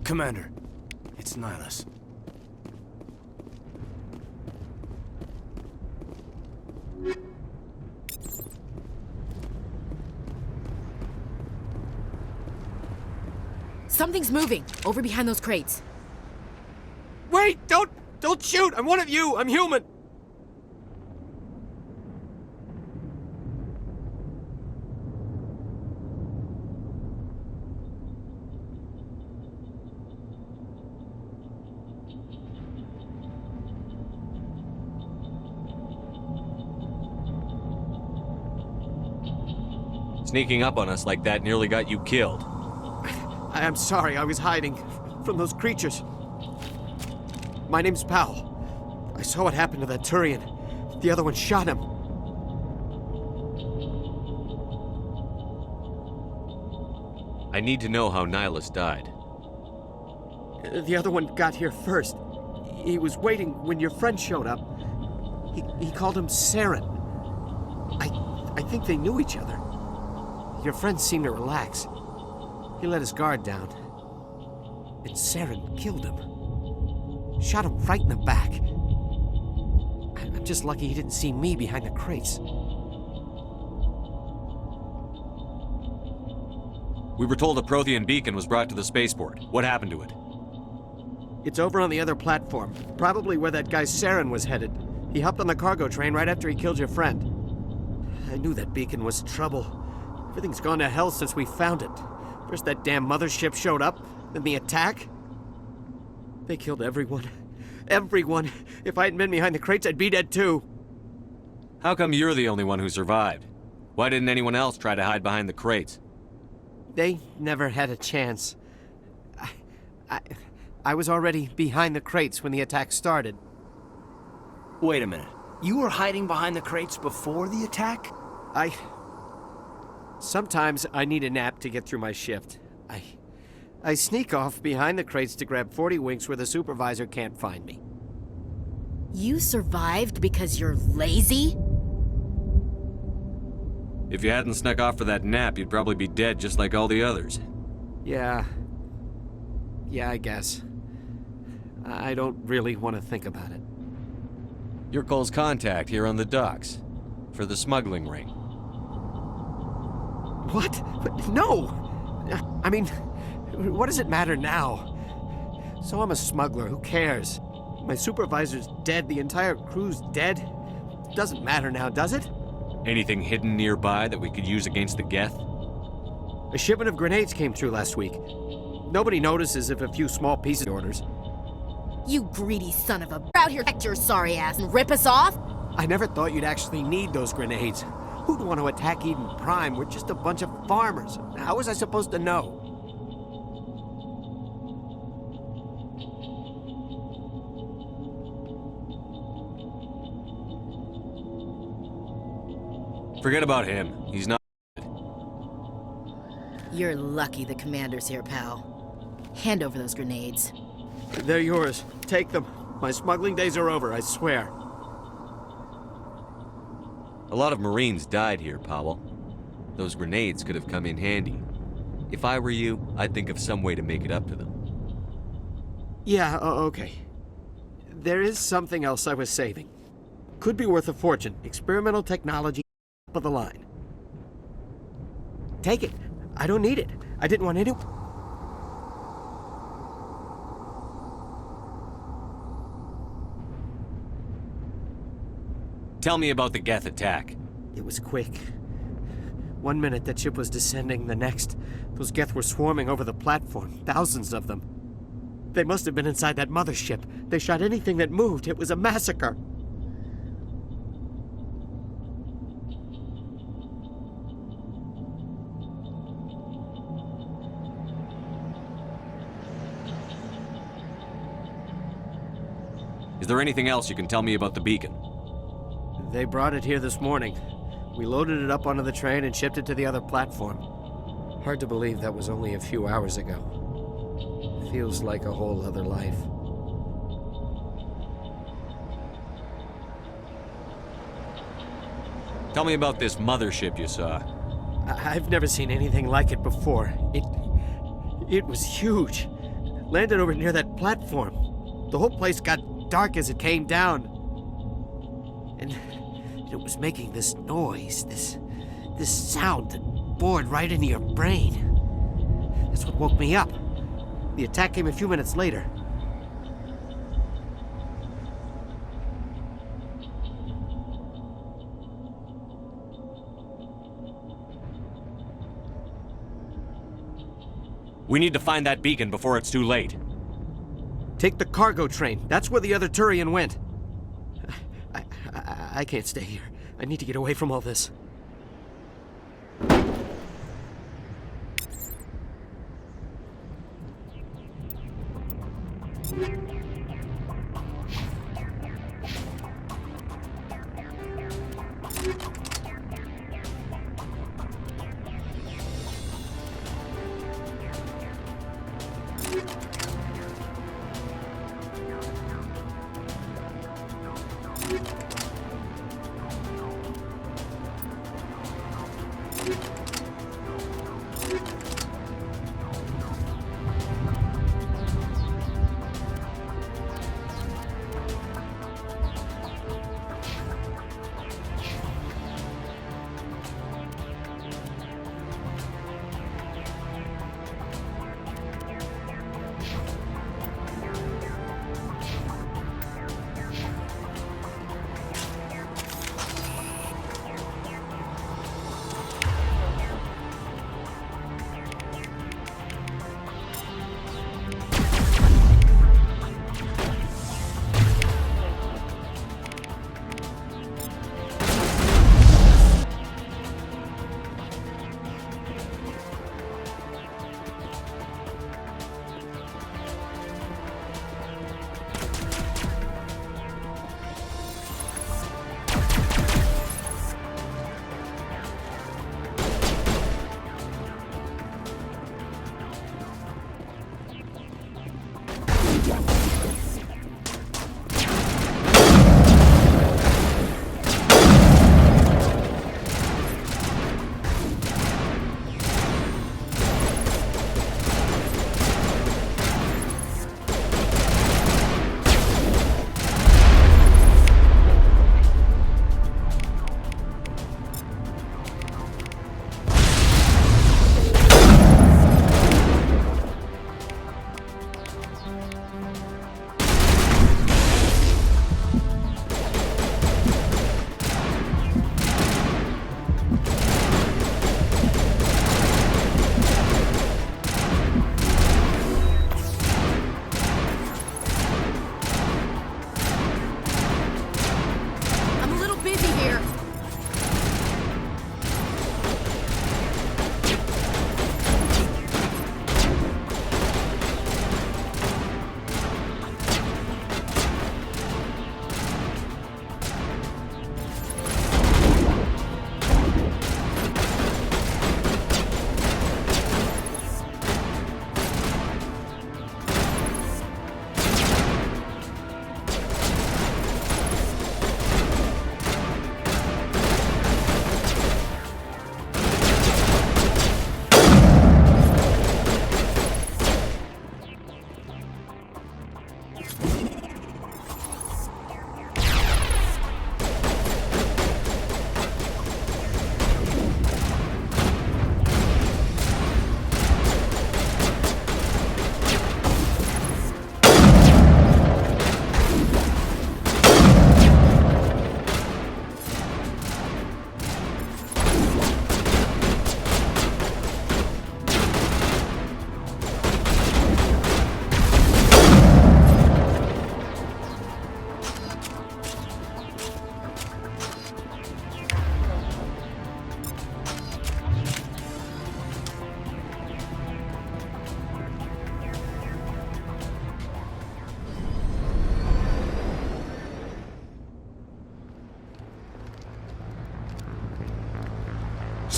Commander, it's Nihlus. Something's moving, over behind those crates. Wait! Don't shoot! I'm one of you! I'm human! Sneaking up on us like that nearly got you killed. I'm sorry, I was hiding from those creatures. My name's Powell. I saw what happened to that Turian. The other one shot him. I need to know how Nihlus died. The other one got here first. He was waiting when your friend showed up. He called him Saren. I think they knew each other. Your friend seemed to relax. He let his guard down. And Saren killed him. Shot him right in the back. I'm just lucky he didn't see me behind the crates. We were told a Prothean beacon was brought to the spaceport. What happened to it? It's over on the other platform. Probably where that guy Saren was headed. He hopped on the cargo train right after he killed your friend. I knew that beacon was trouble. Everything's gone to hell since we found it. First that damn mothership showed up, then the attack. They killed everyone. Everyone. If I hadn't been behind the crates, I'd be dead too. How come you're the only one who survived? Why didn't anyone else try to hide behind the crates? They never had a chance. I was already behind the crates when the attack started. Wait a minute. You were hiding behind the crates before the attack? Sometimes I need a nap to get through my shift. I sneak off behind the crates to grab 40 winks where the supervisor can't find me. You survived because you're lazy? If you hadn't snuck off for that nap, you'd probably be dead just like all the others. Yeah, I guess. I don't really want to think about it. You're Cole's contact here on the docks. For the smuggling ring. What? But no! I mean, what does it matter now? So I'm a smuggler, who cares? My supervisor's dead, the entire crew's dead. Doesn't matter now, does it? Anything hidden nearby that we could use against the Geth? A shipment of grenades came through last week. Nobody notices if a few small pieces orders. You greedy son of a... out here, act your sorry ass and rip us off? I never thought you'd actually need those grenades. Who'd want to attack Eden Prime? We're just a bunch of farmers. How was I supposed to know? Forget about him. He's not. You're lucky the commander's here, pal. Hand over those grenades. They're yours. Take them. My smuggling days are over, I swear. A lot of Marines died here, Powell. Those grenades could have come in handy. If I were you, I'd think of some way to make it up to them. Yeah, okay. There is something else I was saving. Could be worth a fortune. Experimental technology, top of the line. Take it. I don't need it. I didn't want any... Tell me about the Geth attack. It was quick. 1 minute that ship was descending, the next, those Geth were swarming over the platform, thousands of them. They must have been inside that mothership. They shot anything that moved. It was a massacre. Is there anything else you can tell me about the beacon? They brought it here this morning. We loaded it up onto the train and shipped it to the other platform. Hard to believe that was only a few hours ago. Feels like a whole other life. Tell me about this mothership you saw. I've never seen anything like it before. It was huge. Landed over near that platform. The whole place got dark as it came down. And it was making this noise, this sound that bored right into your brain. That's what woke me up. The attack came a few minutes later. We need to find that beacon before it's too late. Take the cargo train. That's where the other Turian went. I can't stay here. I need to get away from all this.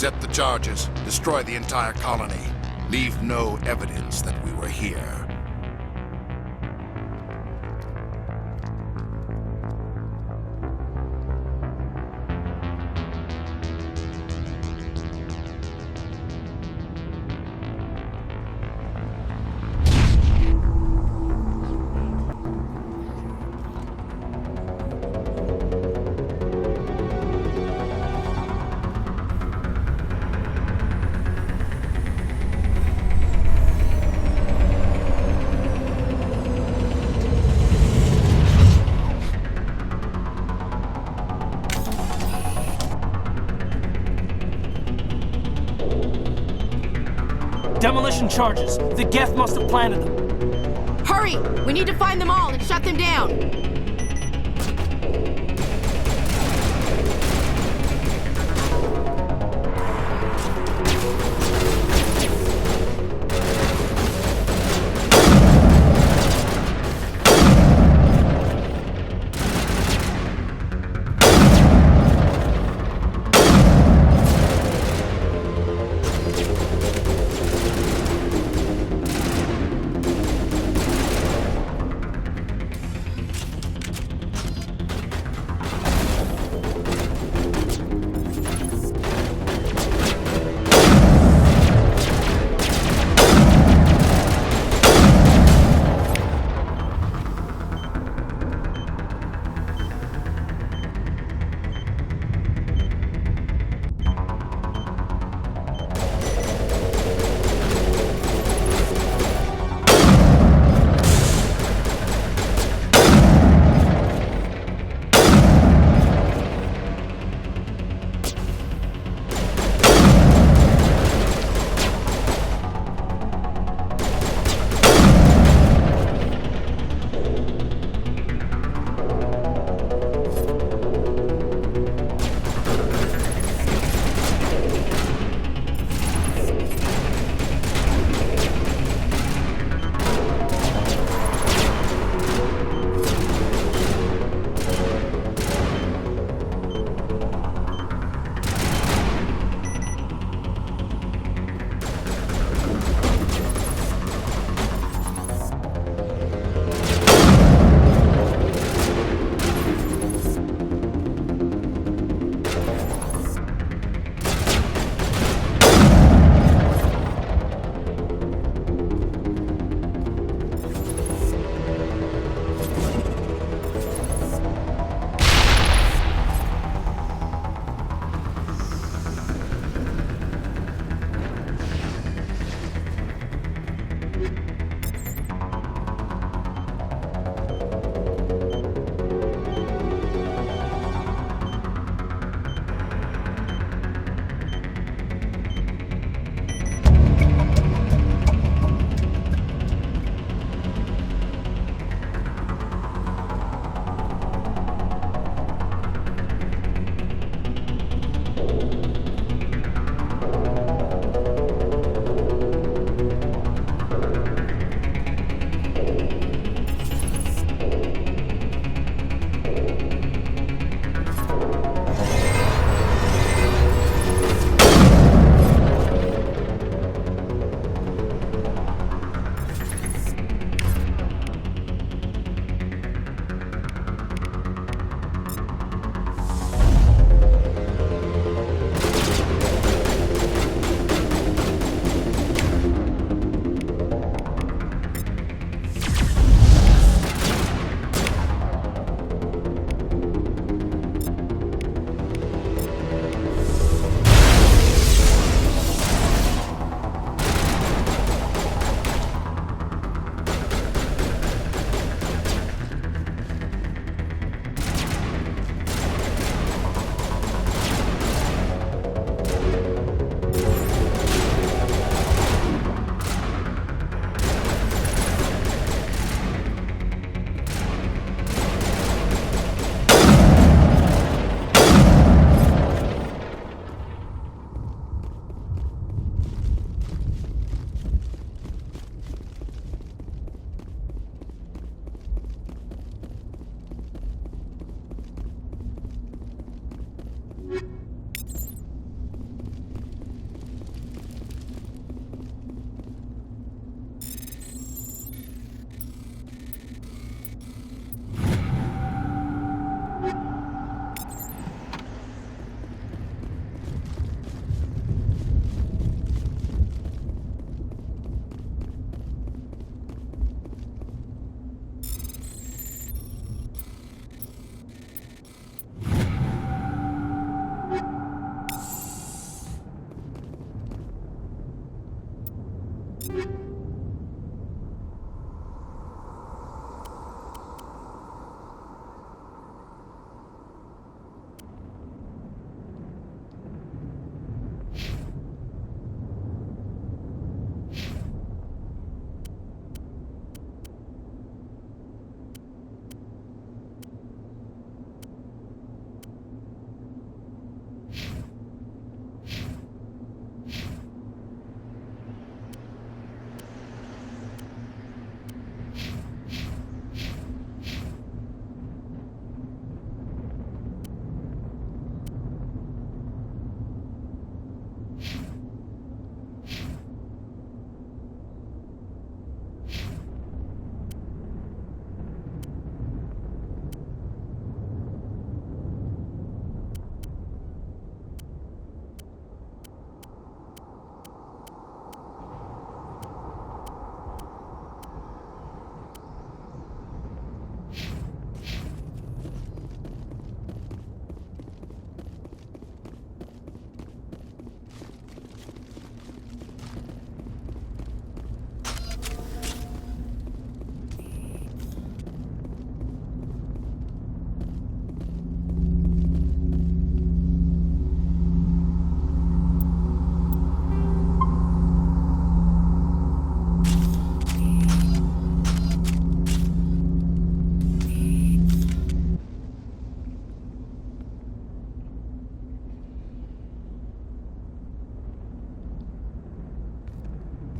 Set the charges. Destroy the entire colony. Leave no evidence that we were here. Demolition charges. The Geth must have planted them. Hurry! We need to find them all and shut them down.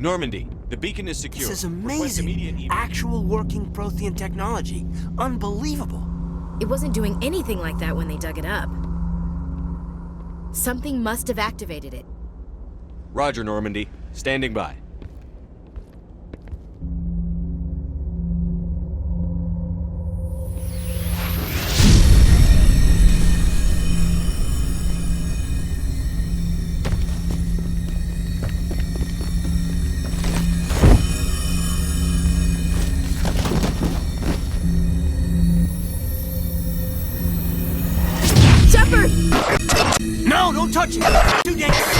Normandy, the beacon is secure. This is Request immediate amazing. Actual working Prothean technology. Unbelievable. It wasn't doing anything like that when they dug it up. Something must have activated it. Roger, Normandy. Standing by. Shepard! No, don't touch it! Too dangerous!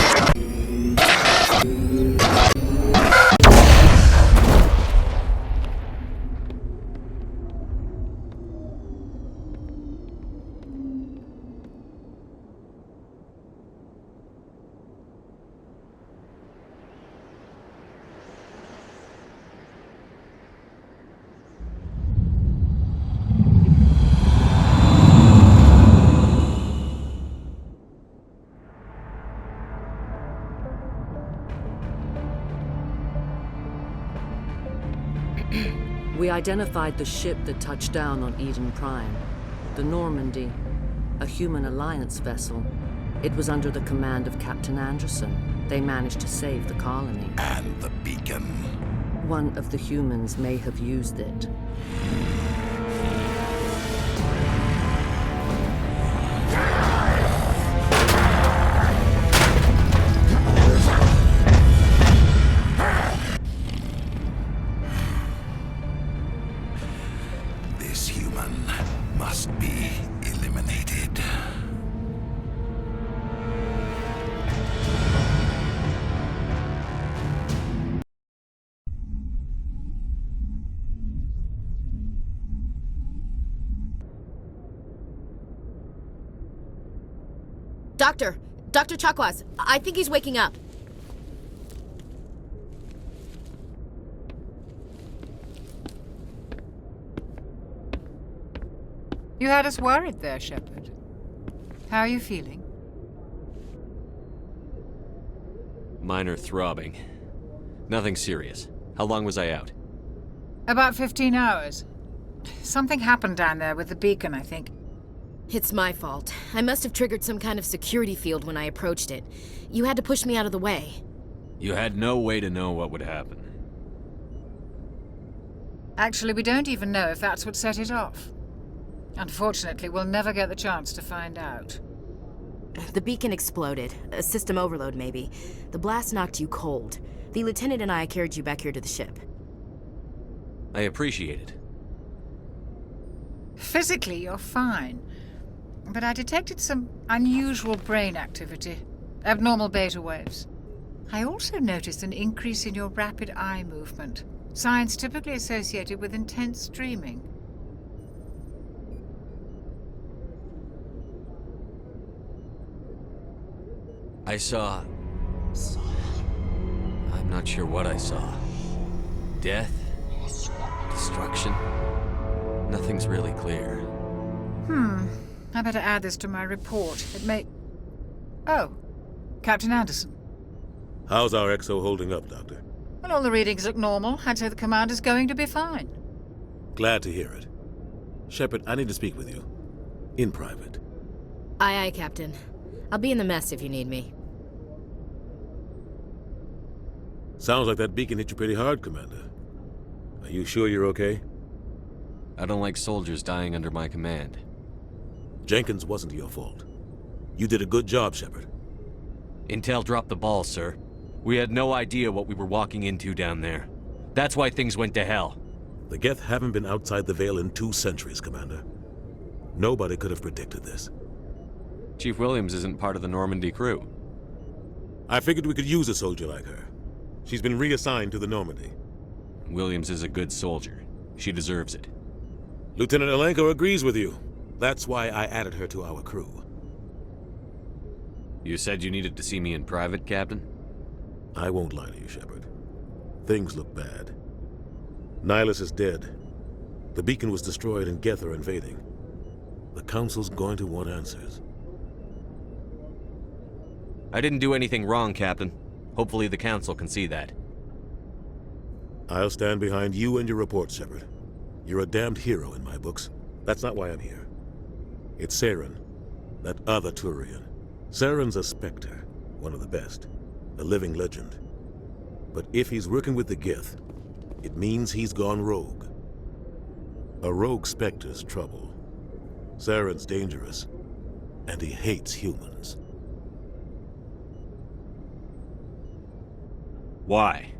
We identified the ship that touched down on Eden Prime. The Normandy, a human alliance vessel. It was under the command of Captain Anderson. They managed to save the colony. And the beacon. One of the humans may have used it. This human must be eliminated. Dr. Chakwas, I think he's waking up. You had us worried there, Shepard. How are you feeling? Minor throbbing. Nothing serious. How long was I out? About 15 hours. Something happened down there with the beacon, I think. It's my fault. I must have triggered some kind of security field when I approached it. You had to push me out of the way. You had no way to know what would happen. Actually, we don't even know if that's what set it off. Unfortunately, we'll never get the chance to find out. The beacon exploded. A system overload, maybe. The blast knocked you cold. The lieutenant and I carried you back here to the ship. I appreciate it. Physically, you're fine. But I detected some unusual brain activity. Abnormal beta waves. I also noticed an increase in your rapid eye movement. Signs typically associated with intense dreaming. I saw... I'm not sure what I saw. Death? Destruction? Nothing's really clear. I better add this to my report. It may... Oh, Captain Anderson. How's our XO holding up, Doctor? Well, all the readings look normal. I'd say the commander's going to be fine. Glad to hear it. Shepard, I need to speak with you. In private. Aye, Captain. I'll be in the mess if you need me. Sounds like that beacon hit you pretty hard, Commander. Are you sure you're okay? I don't like soldiers dying under my command. Jenkins wasn't your fault. You did a good job, Shepard. Intel dropped the ball, sir. We had no idea what we were walking into down there. That's why things went to hell. The Geth haven't been outside the Veil in 2 centuries, Commander. Nobody could have predicted this. Chief Williams isn't part of the Normandy crew. I figured we could use a soldier like her. She's been reassigned to the Normandy. Williams is a good soldier. She deserves it. Lieutenant Alenko agrees with you. That's why I added her to our crew. You said you needed to see me in private, Captain? I won't lie to you, Shepard. Things look bad. Nihilus is dead. The beacon was destroyed and Geth are invading. The Council's going to want answers. I didn't do anything wrong, Captain. Hopefully the Council can see that. I'll stand behind you and your report, Shepard. You're a damned hero in my books. That's not why I'm here. It's Saren, that other Turian. Saren's a Spectre, one of the best, a living legend. But if he's working with the Geth, it means he's gone rogue. A rogue Spectre's trouble. Saren's dangerous, and he hates humans. Why?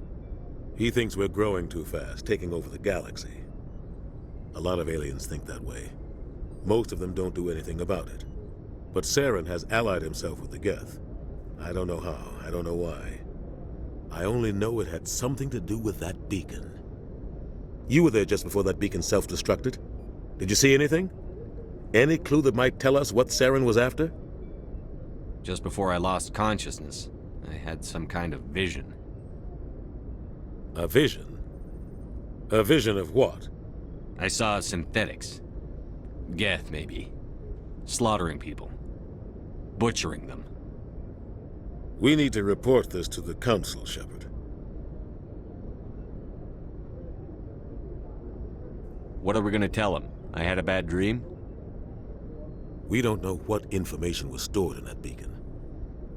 He thinks we're growing too fast, taking over the galaxy. A lot of aliens think that way. Most of them don't do anything about it. But Saren has allied himself with the Geth. I don't know how, I don't know why. I only know it had something to do with that beacon. You were there just before that beacon self-destructed. Did you see anything? Any clue that might tell us what Saren was after? Just before I lost consciousness, I had some kind of vision. A vision? A vision of what? I saw synthetics. Geth, maybe. Slaughtering people. Butchering them. We need to report this to the Council, Shepard. What are we gonna tell him? I had a bad dream? We don't know what information was stored in that beacon.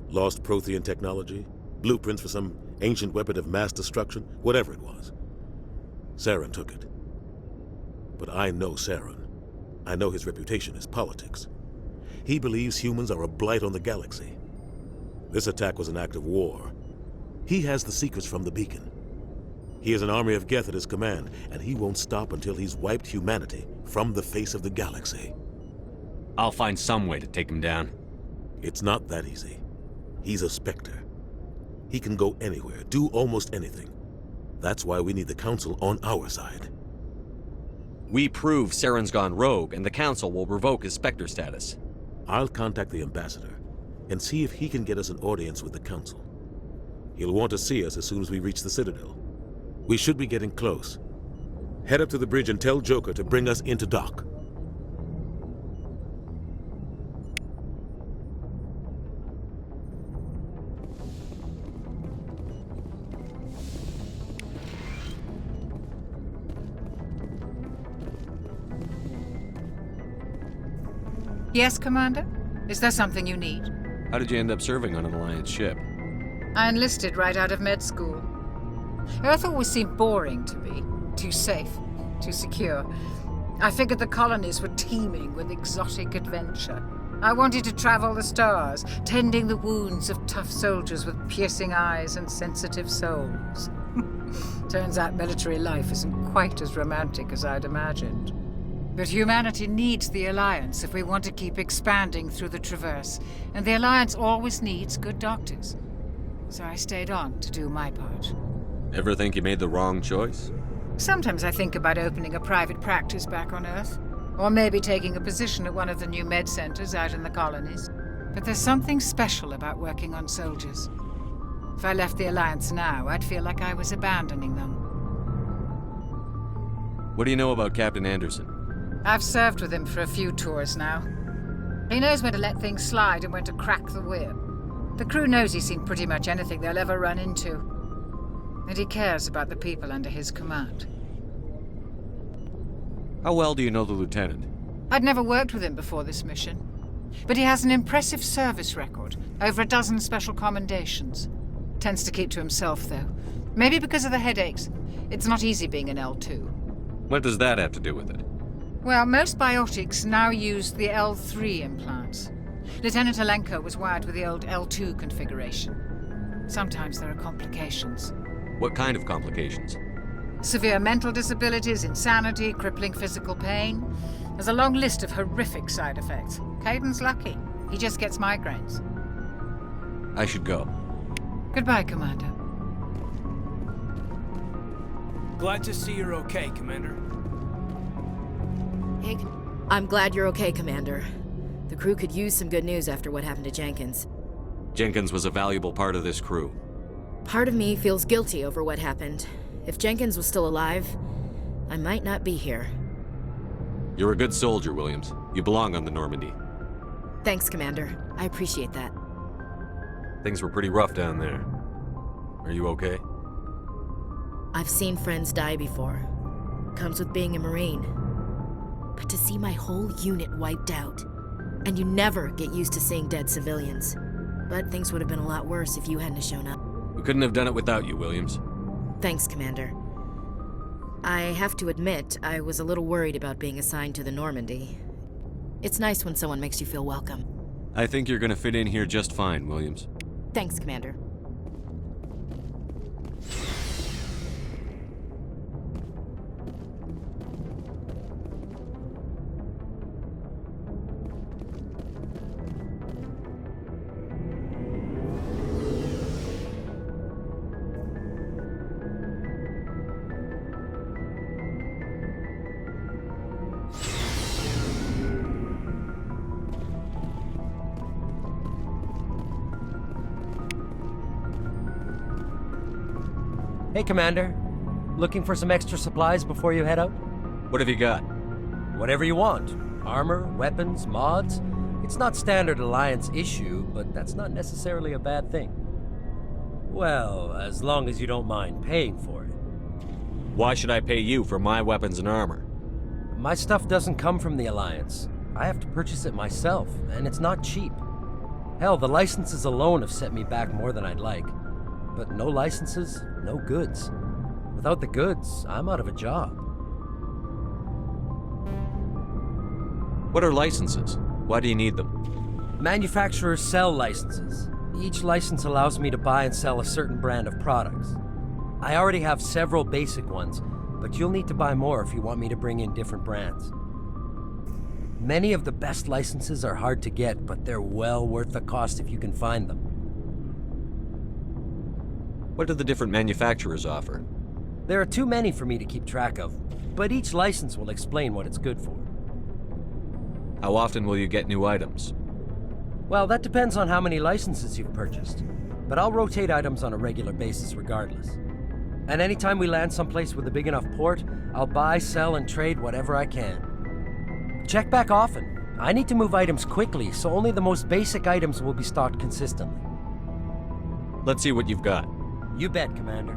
Lost Prothean technology? Blueprints for some ancient weapon of mass destruction? Whatever it was. Saren took it. But I know Saren. I know his reputation is politics. He believes humans are a blight on the galaxy. This attack was an act of war. He has the secrets from the beacon. He has an army of Geth at his command, and he won't stop until he's wiped humanity from the face of the galaxy. I'll find some way to take him down. It's not that easy. He's a Spectre. He can go anywhere, do almost anything. That's why we need the Council on our side. We prove Saren's gone rogue, and the Council will revoke his Spectre status. I'll contact the Ambassador and see if he can get us an audience with the Council. He'll want to see us as soon as we reach the Citadel. We should be getting close. Head up to the bridge and tell Joker to bring us into dock. Yes, Commander? Is there something you need? How did you end up serving on an Alliance ship? I enlisted right out of med school. Earth always seemed boring to me. Too safe, too secure. I figured the colonies were teeming with exotic adventure. I wanted to travel the stars, tending the wounds of tough soldiers with piercing eyes and sensitive souls. Turns out military life isn't quite as romantic as I'd imagined. But humanity needs the Alliance if we want to keep expanding through the Traverse, and the Alliance always needs good doctors. So I stayed on to do my part. Ever think you made the wrong choice? Sometimes I think about opening a private practice back on Earth, or maybe taking a position at one of the new med centers out in the colonies. But there's something special about working on soldiers. If I left the Alliance now, I'd feel like I was abandoning them. What do you know about Captain Anderson? I've served with him for a few tours now. He knows when to let things slide and when to crack the whip. The crew knows he's seen pretty much anything they'll ever run into. And he cares about the people under his command. How well do you know the Lieutenant? I'd never worked with him before this mission. But he has an impressive service record, over a dozen special commendations. Tends to keep to himself, though. Maybe because of the headaches. It's not easy being an L2. What does that have to do with it? Well, most biotics now use the L3 implants. Lieutenant Alenko was wired with the old L2 configuration. Sometimes there are complications. What kind of complications? Severe mental disabilities, insanity, crippling physical pain. There's a long list of horrific side effects. Caden's lucky. He just gets migraines. I should go. Goodbye, Commander. Glad to see you're okay, Commander. Hey, I'm glad you're okay, Commander. The crew could use some good news after what happened to Jenkins. Jenkins was a valuable part of this crew. Part of me feels guilty over what happened. If Jenkins was still alive, I might not be here. You're a good soldier, Williams. You belong on the Normandy. Thanks, Commander. I appreciate that. Things were pretty rough down there. Are you okay? I've seen friends die before. Comes with being a Marine. But to see my whole unit wiped out, and you never get used to seeing dead civilians. But things would have been a lot worse if you hadn't shown up. We couldn't have done it without you, Williams. Thanks, Commander. I have to admit, I was a little worried about being assigned to the Normandy. It's nice when someone makes you feel welcome. I think you're gonna fit in here just fine, Williams. Thanks, Commander. Hey, Commander. Looking for some extra supplies before you head out? What have you got? Whatever you want. Armor, weapons, mods. It's not standard Alliance issue, but that's not necessarily a bad thing. Well, as long as you don't mind paying for it. Why should I pay you for my weapons and armor? My stuff doesn't come from the Alliance. I have to purchase it myself, and it's not cheap. Hell, the licenses alone have set me back more than I'd like. But no licenses, no goods. Without the goods, I'm out of a job. What are licenses? Why do you need them? Manufacturers sell licenses. Each license allows me to buy and sell a certain brand of products. I already have several basic ones, but you'll need to buy more if you want me to bring in different brands. Many of the best licenses are hard to get, but they're well worth the cost if you can find them. What do the different manufacturers offer? There are too many for me to keep track of, but each license will explain what it's good for. How often will you get new items? Well, that depends on how many licenses you've purchased, but I'll rotate items on a regular basis regardless. And anytime we land someplace with a big enough port, I'll buy, sell, and trade whatever I can. Check back often. I need to move items quickly, so only the most basic items will be stocked consistently. Let's see what you've got. You bet, Commander.